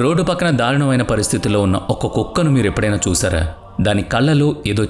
Road పక్కన దారుణమైన పరిస్థితిలో ఉన్న ఒక కుక్కను మీరు ఎప్పుడైనా చూసారా? దాని కళ్ళలో ఏదో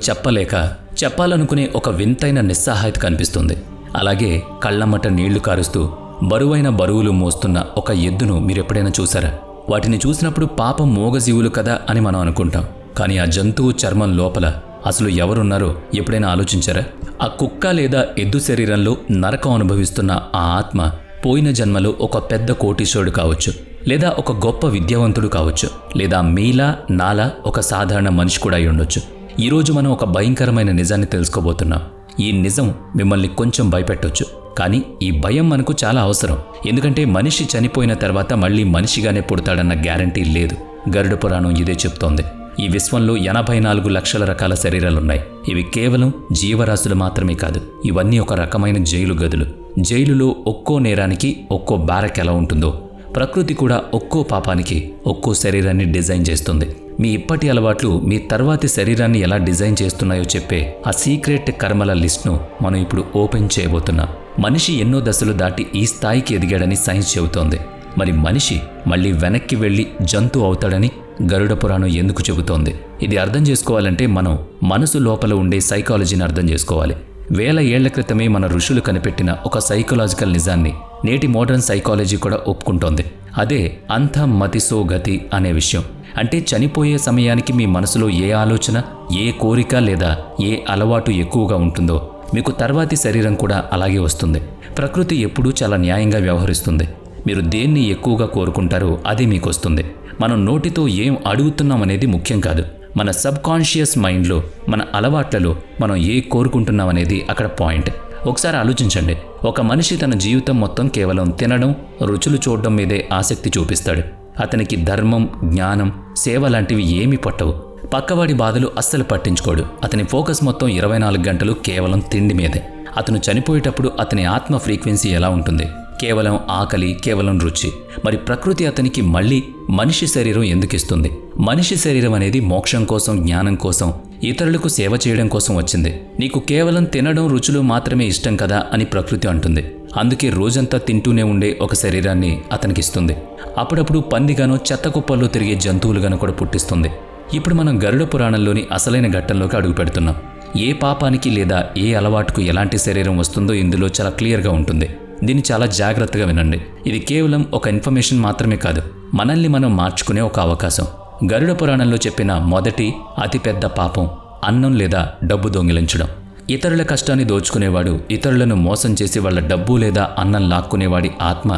చెప్పాలనుకునే ఒక వింతైన నిస్సహాయత కనిపిస్తుంది. అలాగే కళ్ళమ్మట నీళ్లు కారుస్తూ బరువైన బరువులు మోస్తున్న ఒక ఎద్దును మీరెప్పుడైనా చూసారా? వాటిని చూసినప్పుడు పాపం మూగజీవులు కదా అని మనం అనుకుంటాం. కానీ ఆ జంతువు చర్మం లోపల అసలు ఎవరున్నారో ఎప్పుడైనా ఆలోచించారా? ఆ కుక్క లేదా ఎద్దు శరీరంలో నరకం అనుభవిస్తున్న ఆ ఆత్మ పోయిన జన్మలో ఒక పెద్ద కోటీశ్వరుడు కావచ్చు, లేదా ఒక గొప్ప విద్యావంతుడు కావచ్చు, లేదా మీలా నాలా ఒక సాధారణ మనిషి కూడా అయి ఉండొచ్చు. ఈరోజు మనం ఒక భయంకరమైన నిజాన్ని తెలుసుకోబోతున్నాం. ఈ నిజం మిమ్మల్ని కొంచెం భయపెట్టొచ్చు, కానీ ఈ భయం మనకు చాలా అవసరం. ఎందుకంటే మనిషి చనిపోయిన తర్వాత మళ్ళీ మనిషిగానే పుడతాడన్న గ్యారంటీ లేదు. గరుడ పురాణం ఇదే చెప్తోంది. ఈ విశ్వంలో 84 లక్షల రకాల శరీరాలున్నాయి. ఇవి కేవలం జీవరాశులు మాత్రమే కాదు, ఇవన్నీ ఒక రకమైన జైలు గదులు. జైలులో ఒక్కో నేరానికి ఒక్కో బ్యారక్ ఎలా ఉంటుందో, ప్రకృతి కూడా ఒక్కో పాపానికి ఒక్కో శరీరాన్ని డిజైన్ చేస్తుంది. మీ ఇప్పటి అలవాట్లు మీ తర్వాతి శరీరాన్ని ఎలా డిజైన్ చేస్తున్నాయో చెప్పే ఆ సీక్రెట్ కర్మల లిస్ట్ను మనం ఇప్పుడు ఓపెన్ చేయబోతున్నాం. మనిషి ఎన్నో దశలు దాటి ఈ స్థాయికి ఎదిగాడని సైన్స్ చెబుతోంది. మరి మనిషి మళ్ళీ వెనక్కి వెళ్ళి జంతువు అవుతాడని గరుడ పురాణం ఎందుకు చెబుతోంది? ఇది అర్థం చేసుకోవాలంటే మనం మనసు లోపల ఉండే సైకాలజీని అర్థం చేసుకోవాలి. వేల ఏళ్ల క్రితమే మన ఋషులు కనిపెట్టిన ఒక సైకలాజికల్ నిజాన్ని నేటి మోడర్న్ సైకాలజీ కూడా ఒప్పుకుంటోంది. అదే అంతం మతిసో గతి అనే విషయం. అంటే చనిపోయే సమయానికి మీ మనసులో ఏ ఆలోచన, ఏ కోరిక లేదా ఏ అలవాటు ఎక్కువగా ఉంటుందో మీకు తర్వాతి శరీరం కూడా అలాగే వస్తుంది. ప్రకృతి ఎప్పుడూ చాలా న్యాయంగా వ్యవహరిస్తుంది. మీరు దేన్ని ఎక్కువగా కోరుకుంటారో అది మీకు వస్తుంది. మనం నోటితో ఏం అడుగుతున్నామనేది ముఖ్యం కాదు. మన సబ్కాన్షియస్ మైండ్లో, మన అలవాట్లలో మనం ఏ కోరుకుంటున్నామనేది అక్కడ పాయింట్. ఒకసారి ఆలోచించండి. ఒక మనిషి తన జీవితం మొత్తం కేవలం తినడం, రుచులు చూడడం మీదే ఆసక్తి చూపిస్తాడు. అతనికి ధర్మం, జ్ఞానం, సేవ లాంటివి ఏమీ పట్టవు. పక్కవాడి బాధలు అస్సలు పట్టించుకోడు. అతని ఫోకస్ మొత్తం 24 గంటలు కేవలం తిండి మీదే. అతను చనిపోయేటప్పుడు అతని ఆత్మ ఫ్రీక్వెన్సీ ఎలా ఉంటుంది? కేవలం ఆకలి, కేవలం రుచి. మరి ప్రకృతి అతనికి మళ్ళీ మనిషి శరీరం ఎందుకు ఇస్తుంది? మనిషి శరీరం అనేది మోక్షం కోసం, జ్ఞానం కోసం, ఇతరులకు సేవ చేయడం కోసం వచ్చింది. నీకు కేవలం తినడం, రుచులు మాత్రమే ఇష్టం కదా అని ప్రకృతి అంటుంది. అందుకే రోజంతా తింటూనే ఉండే ఒక శరీరాన్ని అతనికిస్తుంది. అప్పుడప్పుడు పందిగానో చెత్త కుప్పల్లో తిరిగే జంతువులుగానో కూడా పుట్టిస్తుంది. ఇప్పుడు మనం గరుడ పురాణంలోని అసలైన ఘట్టంలోకి అడుగు పెడుతున్నాం. ఏ పాపానికి లేదా ఏ అలవాటుకు ఎలాంటి శరీరం వస్తుందో ఇందులో చాలా క్లియర్గా ఉంటుంది. దీన్ని చాలా జాగ్రత్తగా వినండి. ఇది కేవలం ఒక ఇన్ఫర్మేషన్ మాత్రమే కాదు, మనల్ని మనం మార్చుకునే ఒక అవకాశం. గరుడ పురాణంలో చెప్పిన మొదటి అతిపెద్ద పాపం అన్నం లేదా డబ్బు దొంగిలించడం. ఇతరుల కష్టాన్ని దోచుకునేవాడు, ఇతరులను మోసం చేసి వాళ్ళ డబ్బు లేదా అన్నం లాక్కునేవాడి ఆత్మ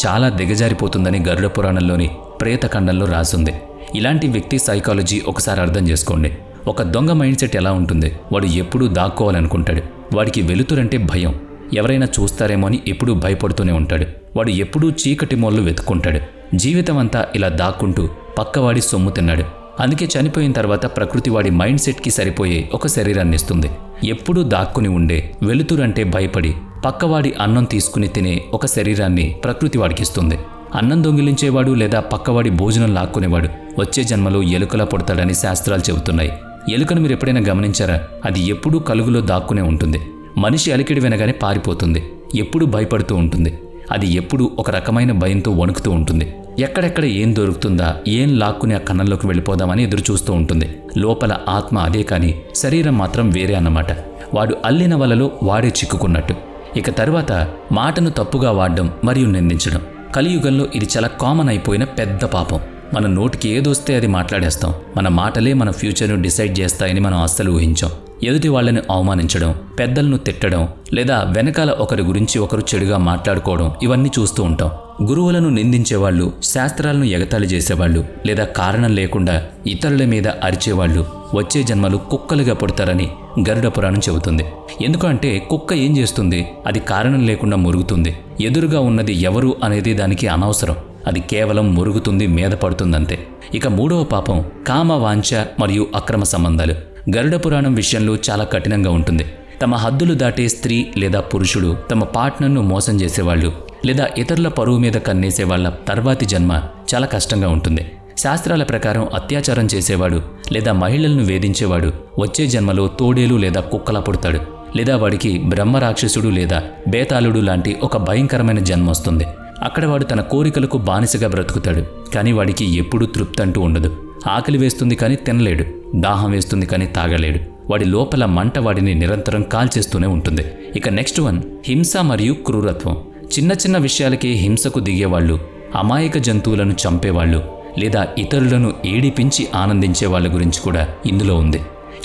చాలా దిగజారిపోతుందని గరుడ పురాణంలోని ప్రేతఖండంలో రాసుంది. ఇలాంటి వ్యక్తి సైకాలజీ ఒకసారి అర్థం చేసుకోండి. ఒక దొంగ మైండ్ సెట్ ఎలా ఉంటుంది? వాడు ఎప్పుడూ దాక్కోవాలనుకుంటాడు. వాడికి వెలుతురంటే భయం. ఎవరైనా చూస్తారేమో అని ఎప్పుడూ భయపడుతూనే ఉంటాడు. వాడు ఎప్పుడూ చీకటి మూలలు వెతుక్కుంటాడు. జీవితం అంతా ఇలా దాక్కుంటూ పక్కవాడి సొమ్ము తిన్నాడు. అందుకే చనిపోయిన తర్వాత ప్రకృతి వాడి మైండ్ సెట్కి సరిపోయే ఒక శరీరాన్ని ఇస్తుంది. ఎప్పుడూ దాక్కుని ఉండే, వెలుతురంటే భయపడి పక్కవాడి అన్నం తీసుకుని తినే ఒక శరీరాన్ని ప్రకృతి వాడికిస్తుంది. అన్నం దొంగిలించేవాడు లేదా పక్కవాడి భోజనం లాక్కునేవాడు వచ్చే జన్మలో ఎలుకలా పుడతాడని శాస్త్రాలు చెబుతున్నాయి. ఎలుకను మీరు ఎప్పుడైనా గమనించారా? అది ఎప్పుడూ కలుగులో దాక్కునే ఉంటుంది. మనిషి అలికిడి వినగానే పారిపోతుంది. ఎప్పుడూ భయపడుతూ ఉంటుంది. అది ఎప్పుడూ ఒక రకమైన భయంతో వణుకుతూ ఉంటుంది. ఎక్కడెక్కడ ఏం దొరుకుతుందా, ఏం లాక్కుని ఆ కన్నంలోకి వెళ్ళిపోదామని ఎదురు చూస్తూ ఉంటుంది. లోపల ఆత్మ అదే, కానీ శరీరం మాత్రం వేరే అన్నమాట. వాడు అల్లిన వలలో వాడే చిక్కుకున్నట్టు. ఇక తర్వాత మాటను తప్పుగా వాడడం మరియు నిందించడం. కలియుగంలో ఇది చాలా కామన్ అయిపోయిన పెద్ద పాపం. మన నోటికి ఏదొస్తే అది మాట్లాడేస్తాం. మన మాటలే మన ఫ్యూచర్ను డిసైడ్ చేస్తాయని మనం అస్సలు ఊహించాం. ఎదుటి వాళ్ళని అవమానించడం, పెద్దలను తిట్టడం, లేదా వెనకాల ఒకరి గురించి ఒకరు చెడుగా మాట్లాడుకోవడం, ఇవన్నీ చూస్తూ ఉంటాం. గురువులను నిందించేవాళ్ళు, శాస్త్రాలను ఎగతాళి చేసేవాళ్ళు, లేదా కారణం లేకుండా ఇతరుల మీద అరిచేవాళ్ళు వచ్చే జన్మలు కుక్కలుగా పుడతారని గరుడ పురాణం చెబుతుంది. ఎందుకంటే కుక్క ఏం చేస్తుంది? అది కారణం లేకుండా మురుగుతుంది. ఎదురుగా ఉన్నది ఎవరు అనేది దానికి అనవసరం. అది కేవలం మురుగుతుంది, మీద పడుతుందంతే. ఇక మూడవ పాపం కామ వాంఛ మరియు అక్రమ సంబంధాలు. గరుడ పురాణం విషయంలో చాలా కఠినంగా ఉంటుంది. తమ హద్దులు దాటే స్త్రీ లేదా పురుషుడు తమ పార్ట్నర్ను మోసం చేసేవాళ్ళు లేదా ఇతరుల పరువు మీద కన్నేసే వాళ్ళ తర్వాతి జన్మ చాలా కష్టంగా ఉంటుంది. శాస్త్రాల ప్రకారం అత్యాచారం చేసేవాడు లేదా మహిళలను వేధించేవాడు వచ్చే జన్మలో తోడేలు లేదా కుక్కలా పుడతాడు. లేదా వాడికి బ్రహ్మరాక్షసుడు లేదా బేతాళుడు లాంటి ఒక భయంకరమైన జన్మ వస్తుంది. అక్కడ వాడు తన కోరికలకు బానిసగా బ్రతుకుతాడు. కానీ వాడికి ఎప్పుడూ తృప్తి అంటూ ఉండదు. ఆకలి వేస్తుంది కానీ తినలేడు, దాహం వేస్తుంది కానీ తాగలేడు. వాడి లోపల మంట వాడిని నిరంతరం కాల్చేస్తూనే ఉంటుంది. ఇక నెక్స్ట్ వన్, హింస మరియు క్రూరత్వం. చిన్న చిన్న విషయాలకే హింసకు దిగేవాళ్ళు, అమాయక జంతువులను చంపేవాళ్ళు, లేదా ఇతరులను ఏడిపించి ఆనందించే వాళ్ళ గురించి కూడా ఇందులో ఉంది.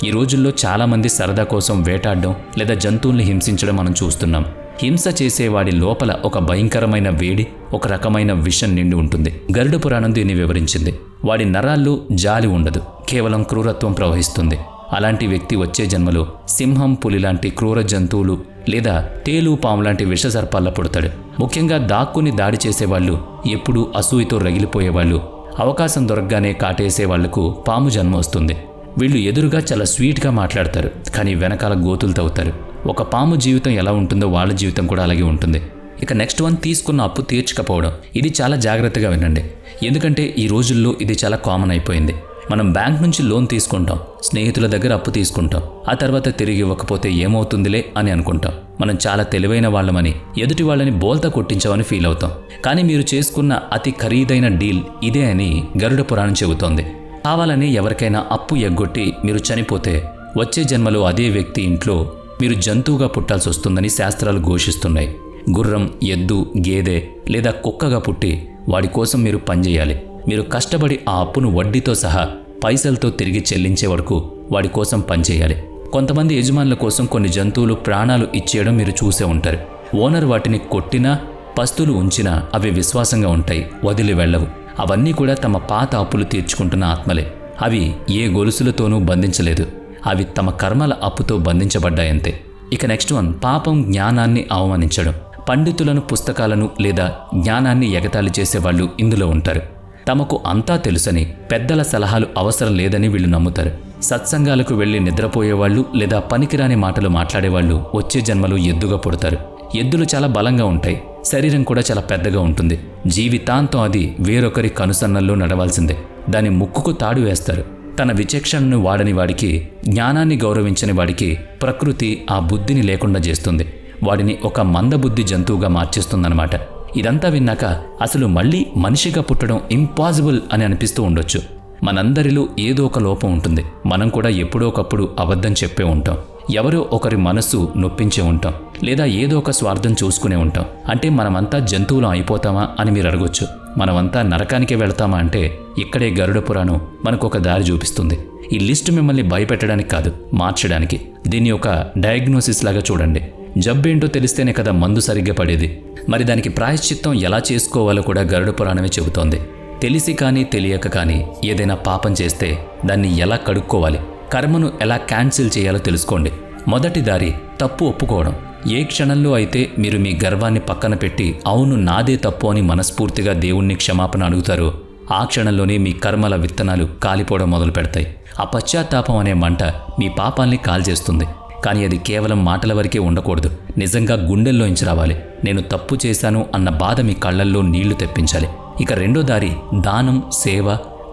ఈ రోజుల్లో చాలామంది సరదా కోసం వేటాడడం లేదా జంతువుల్ని హింసించడం మనం చూస్తున్నాం. హింస చేసేవాడి లోపల ఒక భయంకరమైన వేడి, ఒక రకమైన విషం నిండి ఉంటుంది. గరుడ పురాణం దీన్ని వివరించింది. వాడి నరాల్లో జాలి ఉండదు, కేవలం క్రూరత్వం ప్రవహిస్తుంది. అలాంటి వ్యక్తి వచ్చే జన్మలో సింహం, పులి లాంటి క్రూర జంతువులు లేదా తేలు, పాము లాంటి విషసర్పాల్లో పుడతాడు. ముఖ్యంగా దాక్కుని దాడి చేసేవాళ్ళు, ఎప్పుడూ అసూయతో రగిలిపోయేవాళ్ళు, అవకాశం దొరకగానే కాటేసే వాళ్లకు పాము జన్మ వస్తుంది. వీళ్ళు ఎదురుగా చాలా స్వీట్గా మాట్లాడతారు, కానీ వెనకాల గోతులు తవ్వుతారు. ఒక పాము జీవితం ఎలా ఉంటుందో వాళ్ళ జీవితం కూడా అలాగే ఉంటుంది. ఇక నెక్స్ట్ వన్, తీసుకున్న అప్పు తీర్చకపోవడం. ఇది చాలా జాగ్రత్తగా వినండి, ఎందుకంటే ఈ రోజుల్లో ఇది చాలా కామన్ అయిపోయింది. మనం బ్యాంక్ నుంచి లోన్ తీసుకుంటాం, స్నేహితుల దగ్గర అప్పు తీసుకుంటాం, ఆ తర్వాత తిరిగి ఇవ్వకపోతే ఏమవుతుందిలే అని అనుకుంటాం. మనం చాలా తెలివైన వాళ్ళమని, ఎదుటి వాళ్ళని బోల్తా కొట్టించామని ఫీల్ అవుతాం. కానీ మీరు చేసుకున్న అతి ఖరీదైన డీల్ ఇదే అని గరుడ పురాణం చెబుతోంది. కావాలని ఎవరికైనా అప్పు ఎగ్గొట్టి మీరు చనిపోతే వచ్చే జన్మలో అదే వ్యక్తి ఇంట్లో మీరు జంతువుగా పుట్టాల్సి వస్తుందని శాస్త్రాలు ఘోషిస్తున్నాయి. గుర్రం, ఎద్దు, గేదె లేదా కుక్కగా పుట్టి వాడి కోసం మీరు పనిచేయాలి. మీరు కష్టపడి ఆ అప్పును వడ్డీతో సహా పైసలతో తిరిగి చెల్లించే వరకు వాడి కోసం పనిచేయాలి. కొంతమంది యజమానుల కోసం కొన్ని జంతువులు ప్రాణాలు ఇచ్చేయడం మీరు చూసే ఉంటారు. ఓనర్ వాటిని కొట్టినా, పస్తులు ఉంచినా అవి విశ్వాసంగా ఉంటాయి, వదిలి వెళ్ళవు. అవన్నీ కూడా తమ పాత అప్పులు తీర్చుకుంటున్న ఆత్మలే. అవి ఏ గొలుసులతోనూ బంధించలేదు, అవి తమ కర్మల అప్పుతో బంధించబడ్డాయంతే. ఇక నెక్స్ట్ వన్, పాపం జ్ఞానాన్ని అవమానించడం. పండితులను, పుస్తకాలను లేదా జ్ఞానాన్ని ఎగతాళి చేసేవాళ్ళు ఇందులో ఉంటారు. తమకు అంతా తెలుసని, పెద్దల సలహాలు అవసరం లేదని వీళ్ళు నమ్ముతారు. సత్సంగాలకు వెళ్లి నిద్రపోయేవాళ్ళు లేదా పనికిరాని మాటలు మాట్లాడేవాళ్ళు వచ్చే జన్మలో ఎద్దుగా పుడతారు. ఎద్దులు చాలా బలంగా ఉంటాయి, శరీరం కూడా చాలా పెద్దగా ఉంటుంది. జీవితాంతం అది వేరొకరి కనుసన్నల్లో నడవాల్సిందే. దాని ముక్కుకు తాడు వేస్తారు. తన విచక్షణను వాడని వాడికి, జ్ఞానాన్ని గౌరవించని వాడికి ప్రకృతి ఆ బుద్ధిని లేకుండా చేస్తుంది. వాడిని ఒక మందబుద్ధి జంతువుగా మార్చేస్తుందన్నమాట. ఇదంతా విన్నాక అసలు మళ్ళీ మనిషిగా పుట్టడం ఇంపాసిబుల్ అని అనిపిస్తూ ఉండొచ్చు. మనందరిలో ఏదో ఒక లోపం ఉంటుంది. మనం కూడా ఎప్పుడో ఒకప్పుడు అబద్ధం చెప్పే ఉంటాం, ఎవరో ఒకరి మనస్సు నొప్పించే ఉంటాం, లేదా ఏదో ఒక స్వార్థం చూసుకునే ఉంటాం. అంటే మనమంతా జంతువులం అయిపోతామా అని మీరు అడగొచ్చు. మనమంతా నరకానికే వెళతామా అంటే ఇక్కడే గరుడ పురాణం మనకు ఒక దారి చూపిస్తుంది. ఈ లిస్ట్ మిమ్మల్ని భయపెట్టడానికి కాదు, మార్చడానికి. దీన్ని ఒక డయాగ్నోసిస్ లాగా చూడండి. జబ్బేంటో తెలిస్తేనే కదా మందు సరిగ్గా పడేది. మరి దానికి ప్రాయశ్చిత్తం ఎలా చేసుకోవాలో కూడా గరుడ పురాణమే చెబుతోంది. తెలిసి కానీ తెలియక కానీ ఏదైనా పాపం చేస్తే దాన్ని ఎలా కడుక్కోవాలి, కర్మను ఎలా క్యాన్సిల్ చేయాలో తెలుసుకోండి. మొదటి దారి, తప్పు ఒప్పుకోవడం. ఏ క్షణంలో అయితే మీరు మీ గర్వాన్ని పక్కన పెట్టి అవును నాదే తప్పు అని మనస్ఫూర్తిగా దేవుణ్ణి క్షమాపణ అడుగుతారో ఆ క్షణంలోనే మీ కర్మల విత్తనాలు కాలిపోవడం మొదలు పెడతాయి. ఆ పశ్చాత్తాపం అనే మంట మీ పాపాల్ని కాల్చేస్తుంది. కానీ అది కేవలం మాటల వరకే ఉండకూడదు, నిజంగా గుండెల్లోంచి రావాలి. నేను తప్పు చేశాను అన్న బాధ మీ కళ్ళల్లో నీళ్లు తెప్పించాలి. ఇక రెండో దారి, దానం, సేవ.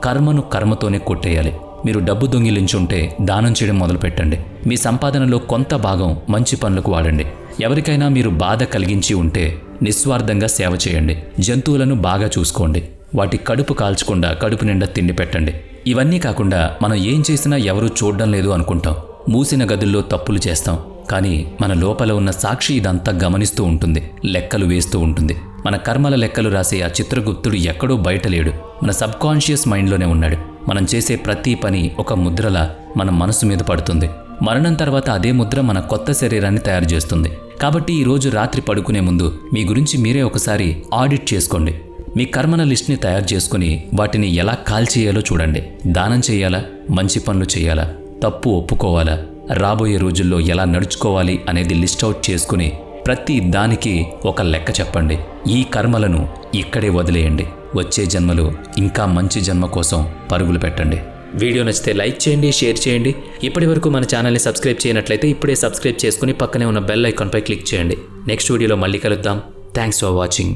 కర్మను కర్మతోనే కొట్టేయాలి. మీరు డబ్బు దొంగిలించుంటే దానం చేయడం మొదలుపెట్టండి. మీ సంపాదనలో కొంత భాగం మంచి పనులకు వాడండి. ఎవరికైనా మీరు బాధ కలిగించి ఉంటే నిస్వార్థంగా సేవ చేయండి. జంతువులను బాగా చూసుకోండి. వాటి కడుపు కాల్చకుండా కడుపు నిండా తిండి పెట్టండి. ఇవన్నీ కాకుండా మనం ఏం చేసినా ఎవరూ చూడడం లేదు అనుకుంటాం. మూసిన గదుల్లో తప్పులు చేస్తాం. కానీ మన లోపల ఉన్న సాక్షి ఇదంతా గమనిస్తూ ఉంటుంది, లెక్కలు వేస్తూ ఉంటుంది. మన కర్మల లెక్కలు రాసే ఆ చిత్రగుప్తుడు ఎక్కడో బయట లేడు, మన సబ్కాన్షియస్ మైండ్లోనే ఉన్నాడు. మనం చేసే ప్రతి పని ఒక ముద్రలా మన మనసు మీద పడుతుంది. మరణం తర్వాత అదే ముద్ర మన కొత్త శరీరాన్ని తయారు చేస్తుంది. కాబట్టి ఈరోజు రాత్రి పడుకునే ముందు మీ గురించి మీరే ఒకసారి ఆడిట్ చేసుకోండి. మీ కర్మల లిస్ట్ని తయారు చేసుకుని వాటిని ఎలా కాల్చేయాలో చూడండి. దానం చేయాలా, మంచి పనులు చేయాలా, తప్పు ఒప్పుకోవాలా, రాబోయే రోజుల్లో ఎలా నడుచుకోవాలి అనేది లిస్ట్ అవుట్ చేసుకుని ప్రతి దానికి ఒక లెక్క చెప్పండి. ఈ కర్మలను ఇక్కడే వదిలేయండి. వచ్చే జన్మలో ఇంకా మంచి జన్మ కోసం పరుగులు పెట్టండి. వీడియో నచ్చితే లైక్ చేయండి, షేర్ చేయండి. ఇప్పటి వరకు మన ఛానల్ని సబ్స్క్రైబ్ చేయనట్లయితే ఇప్పుడే సబ్స్క్రైబ్ చేసుకుని పక్కనే ఉన్న బెల్ ఐకాన్పై క్లిక్ చేయండి. నెక్స్ట్ వీడియోలో మళ్ళీ కలుద్దాం. Thanks for watching.